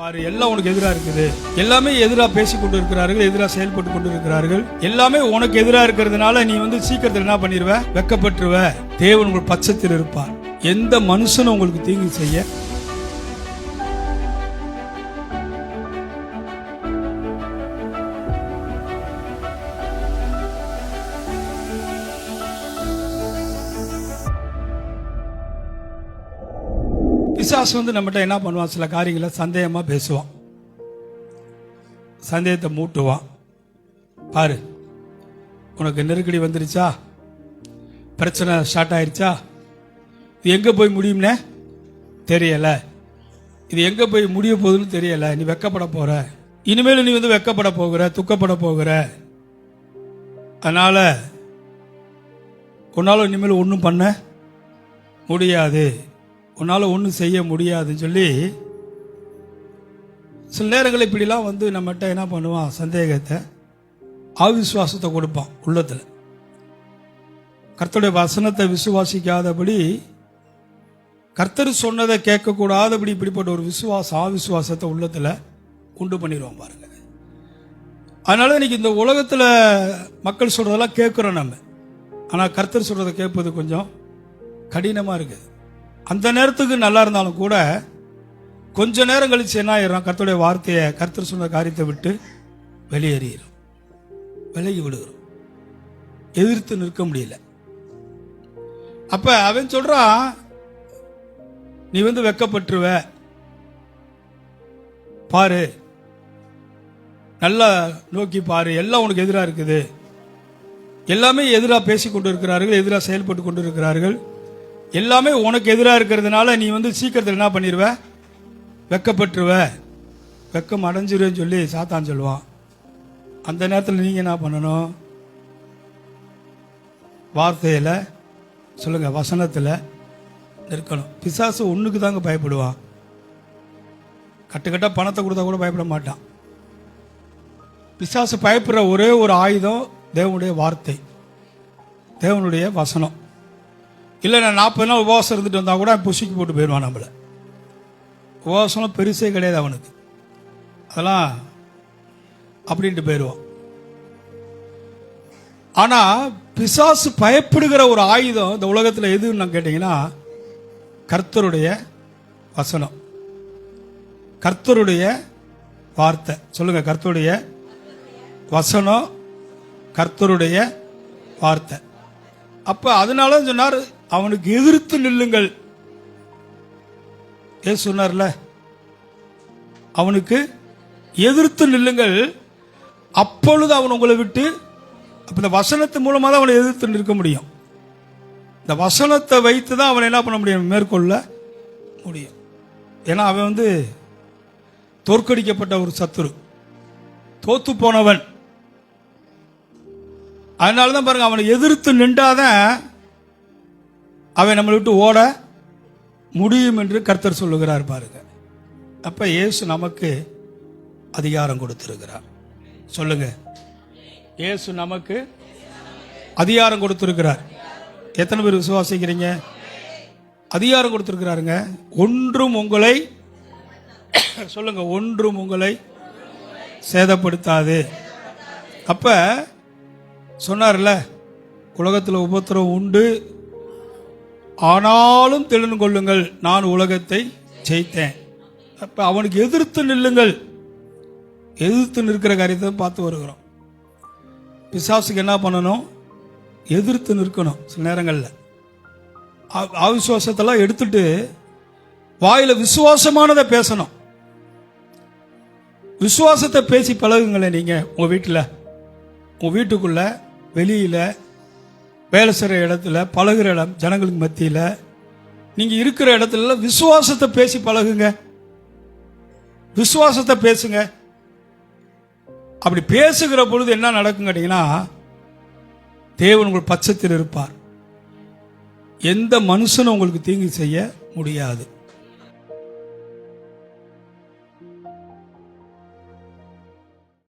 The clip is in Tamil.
பாரு, எல்லாம் உனக்கு எதிராக இருக்குது. எல்லாமே எதிராக பேசி கொண்டு இருக்கிறார்கள், எதிராக செயல்பட்டு கொண்டு இருக்கிறார்கள். எல்லாமே உனக்கு எதிராக இருக்கிறதுனால நீ சீக்கிரத்தில் என்ன பண்ணிடுவ, வெக்கப்பட்டுருவ. தேவன் உங்கள் பட்சத்தில் இருப்பார். எந்த மனுஷனும் உங்களுக்கு தீங்கு செய்ய பிசாசு நம்மகிட்ட என்ன பண்ணுவான், சில காரியங்களை சந்தேகமா பேசுவான், சந்தேகத்தை மூட்டுவான். பாரு, உனக்கு நெருக்கடி வந்துருச்சா, பிரச்சனை ஸ்டார்ட் ஆயிருச்சா, இது எங்க போய் முடியும்னே தெரியல, இது எங்க போய் முடிய போகுதுன்னு தெரியல, நீ வெக்கப்பட போற, இனிமேல் நீ வெக்கப்பட போகிற, துக்கப்பட போகிற, அதனால உன்னால இனிமேல் ஒன்றும் பண்ண முடியாது, உன்னால ஒன்றும் செய்ய முடியாதுன்னு சொல்லி சில நேரங்கள் இப்படிலாம் நம்மகிட்ட என்ன பண்ணுவான், சந்தேகத்தை, அவிசுவாசத்தை கொடுப்பான் உள்ளத்தில். கர்த்தருடைய வசனத்தை விசுவாசிக்காதபடி, கர்த்தர் சொன்னதை கேட்கக்கூடாதபடி இப்படிப்பட்ட ஒரு அவிசுவாசத்தை உள்ளத்தில் உண்டு பண்ணிடுவோம் பாருங்க. அதனால இன்னைக்கு இந்த உலகத்தில் மக்கள் சொல்றதெல்லாம் கேட்குறோம் நம்ம, ஆனால் கர்த்தர் சொல்றதை கேட்பது கொஞ்சம் கடினமாக இருக்குது. அந்த நேரத்துக்கு நல்லா இருந்தாலும் கூட கொஞ்ச நேரம் கழிச்சு என்ன ஆயிடும், கர்த்தருடைய வார்த்தையை, கர்த்தர் சொன்ன காரியத்தை விட்டு வெளியேறிடும், விலகி விடுகிறோம், எதிர்த்து நிற்க முடியல. அப்ப அவன் சொல்றான், நீ வெக்கப்பட்டுருவ, பாரு, நல்லா நோக்கி பாரு, எல்லாம் உனக்கு எதிராக இருக்குது, எல்லாமே எதிராக பேசி கொண்டு இருக்கிறார்கள், எதிராக செயல்பட்டு கொண்டு இருக்கிறார்கள், எல்லாமே உனக்கு எதிராக இருக்கிறதுனால நீ சீக்கிரத்தில் என்ன பண்ணிடுவ, வெக்கப்பட்டுருவ, வெக்கம் அடைஞ்சிருவேன்னு சொல்லி சாத்தான் சொல்லுவான். அந்த நேரத்தில் நீங்க என்ன பண்ணணும், வார்த்தையில சொல்லுங்க, வசனத்தில் இருக்கணும். பிசாசு ஒண்ணுக்கு தாங்க பயப்படுவான், கட்டுக்கட்டா பணத்தை கொடுத்தா கூட பயப்பட மாட்டான். பிசாசு பயப்படுற ஒரே ஒரு ஆயுதம் தேவனுடைய வார்த்தை, தேவனுடைய வசனம். இல்லை, நான் 40 நாள் உபவாசம் இருந்துட்டு வந்தா கூட புஷிக்கு போட்டு போயிடுவான் நம்மளை. உபவாசம் பெருசே கிடையாது அவனுக்கு, அதெல்லாம் அப்படின்ட்டு போயிடுவான். ஆனா பிசாசு பயப்படுகிற ஒரு ஆயுதம் இந்த உலகத்தில் எதுன்னு நான் கேட்டீங்கன்னா, கர்த்தருடைய வசனம், கர்த்தருடைய வார்த்தை. சொல்லுங்க, கர்த்தருடைய வசனம், கர்த்தருடைய வார்த்தை. அப்ப அதனால சொன்னார், அவனுக்கு எதிர்த்து நில்லுங்கள். ஏன் சொன்னார்ல, அவனுக்கு எதிர்த்து நில்லுங்கள், அப்பொழுது அவன் உங்களை விட்டு. அப்ப இந்த வசனத்து மூலமா தான் அவனை எதிர்த்து நிற்க முடியும். இந்த வசனத்தை வைத்து தான் அவனை என்ன பண்ண முடியும், மேற்கொள்ள முடியும். ஏன்னா அவன் தோற்கடிக்கப்பட்ட ஒரு சத்துரு, தோத்து போனவன். அதனாலதான் பாருங்க, அவனை எதிர்த்து நின்றாதான் அவன் நம்மளை விட்டு ஓட முடியும் என்று கர்த்தர் சொல்லுகிறார் பாருங்க. அப்ப இயேசு நமக்கு அதிகாரம் கொடுத்திருக்கிறார். சொல்லுங்க, இயேசு நமக்கு அதிகாரம் கொடுத்திருக்கிறார். எத்தனை பேர் விசுவாசிக்கிறீங்க? அதிகாரம் கொடுத்திருக்கிறாருங்க. ஒன்றும் உங்களை, சொல்லுங்க, ஒன்றும் உங்களை சேதப்படுத்தாது. அப்ப சொன்னார்ல, உலகத்தில் உபத்திரவம் உண்டு, ஆனாலும் தெளிந்து கொள்ளுங்கள், நான் உலகத்தை ஜெயித்தேன். அப்ப அவனுக்கு எதிர்த்து நில்லுங்கள். எதிர்த்து நிற்கிற காரியத்தை பார்த்து வருகிறோம். பிசாசுக்கு என்ன பண்ணணும், எதிர்த்து நிற்கணும். சில நேரங்களில் அவிசுவாசத்தெல்லாம் எடுத்துட்டு வாயில விசுவாசமானதை பேசணும். விசுவாசத்தை பேசி பழகுங்களேன். நீங்க உங்க வீட்டில், உங்க வீட்டுக்குள்ள, வெளியில, வேலை செய்கிற இடத்துல, பழகுற இடம், ஜனங்களுக்கு மத்தியில், நீங்க இருக்கிற இடத்துல விசுவாசத்தை பேசி பழகுங்க, விசுவாசத்தை பேசுங்க. அப்படி பேசுகிற பொழுது என்ன நடக்கும் கேட்டீங்கன்னா, தேவன் உங்கள் பட்சத்தில் இருப்பார். எந்த மனுஷனும் உங்களுக்கு தீங்கு செய்ய முடியாது.